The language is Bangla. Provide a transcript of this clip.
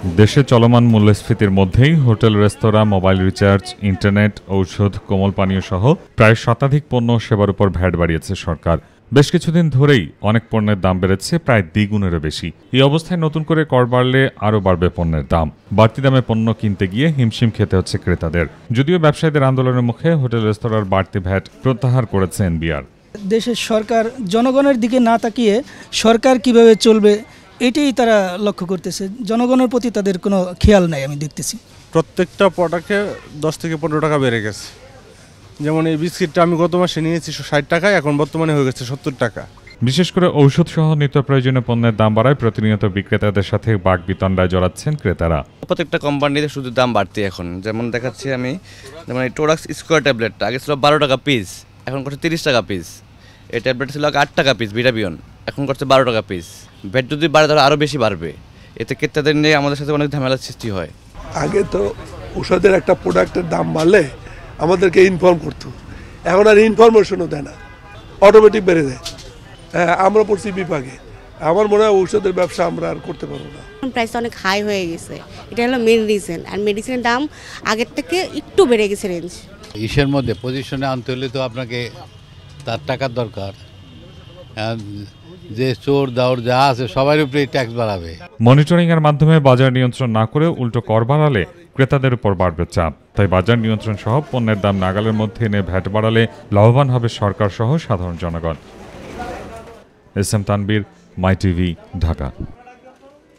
দেশে চলমান মূল্যস্ফীতির মধ্যেই হোটেল, রেস্তোরাঁ, মোবাইল রিচার্জ, ইন্টারনেট, ঔষধ, কোমল পানীয় সহ প্রায় শতাধিক পণ্য ও সেবার উপর ভ্যাট বাড়িয়েছে সরকার। বেশ কিছুদিন ধরেই অনেক পণ্যের দাম বেড়েছে প্রায় দ্বিগুণেরও বেশি। এই অবস্থায় নতুন করে কর বাড়লে আরও বাড়বে পণ্যের দাম। বাড়তি দামে পণ্য কিনতে গিয়ে হিমশিম খেতে হচ্ছে ক্রেতাদের। যদিও ব্যবসায়ীদের আন্দোলনের মুখে হোটেল, রেস্তোরাঁর বাড়তি ভ্যাট প্রত্যাহার করেছে এনবিআর। দেশের সরকার জনগণের দিকে না তাকিয়ে সরকার কিভাবে চলবে এটাই তারা লক্ষ্য করতেছে। জনগণের প্রতি তাদের কোনো খেয়াল নাই আমি দেখতেছি। প্রত্যেকটা প্রোডাক্টে 10 থেকে 15 টাকা বেড়ে গেছে। যেমন এই বিস্কিটটা আমি গত মাসে নিয়েছি 60 টাকায়, এখন বর্তমানে হয়ে গেছে 70 টাকা। বিশেষ করে ঔষধ সহ নিত্য প্রয়োজনীয় পণ্যের দাম বাড়ায় প্রতিনিয়ত বিক্রেতাদের সাথে বাকবিতণ্ডায় জড়াচ্ছেন ক্রেতারা। প্রত্যেকটা কোম্পানিতে শুধু দাম বাড়তি এখন। যেমন দেখাচ্ছি আমি, যেমন এই টোরাক্স স্কোয়ার ট্যাবলেটটা আগে ছিল 12 টাকা পিস, এখন করছে 30 টাকা পিস। এই ট্যাবলেট ছিল আগে 8 টাকা পিস ভিটাবিয়ন, এখন করছে 12 টাকা পিস। ভ্যাট যদি বাড়ে তাহলে আরও বেশি বাড়বে। এতে ক্রেতাদের নিয়ে আমাদের সাথে অনেক ঝামেলার সৃষ্টি হয়। আগে তো ওষুধের একটা প্রোডাক্টের দাম বাড়লে আমাদেরকে ইনফর্ম করতো, এখন আর ইনফরমেশনও দেয় না, অটোমেটিক বেড়ে দেয়। হ্যাঁ, আমরা পড়ছি বিভাগে। আমার মনে হয় ঔষধের ব্যবসা আমরা আর করতে পারবো না। প্রাইস অনেক হাই হয়ে গেছে, এটা হলো মেন রিজন। আর মেডিসিনের দাম আগের থেকে একটু বেড়ে গেছে রেঞ্জ। ইসের মধ্যে পজিশনে আনতে হলে তো আপনাকে তার টাকার দরকার। যে চোর দাওর যা আছে সবার উপরেই ট্যাক্স বাড়াবে। মনিটরিং এর মাধ্যমে বাজার নিয়ন্ত্রণ না করে উল্টো কর বাড়ালে ক্রেতাদের উপর বাড়বে চাপ। তাই বাজার নিয়ন্ত্রণ সহ পণ্যের দাম নাগালের মধ্যে এনে ভ্যাট বাড়ালে লাভবান হবে সরকার সহ সাধারণ জনগণ। এস এম তানবীর, মাই টিভি, ঢাকা।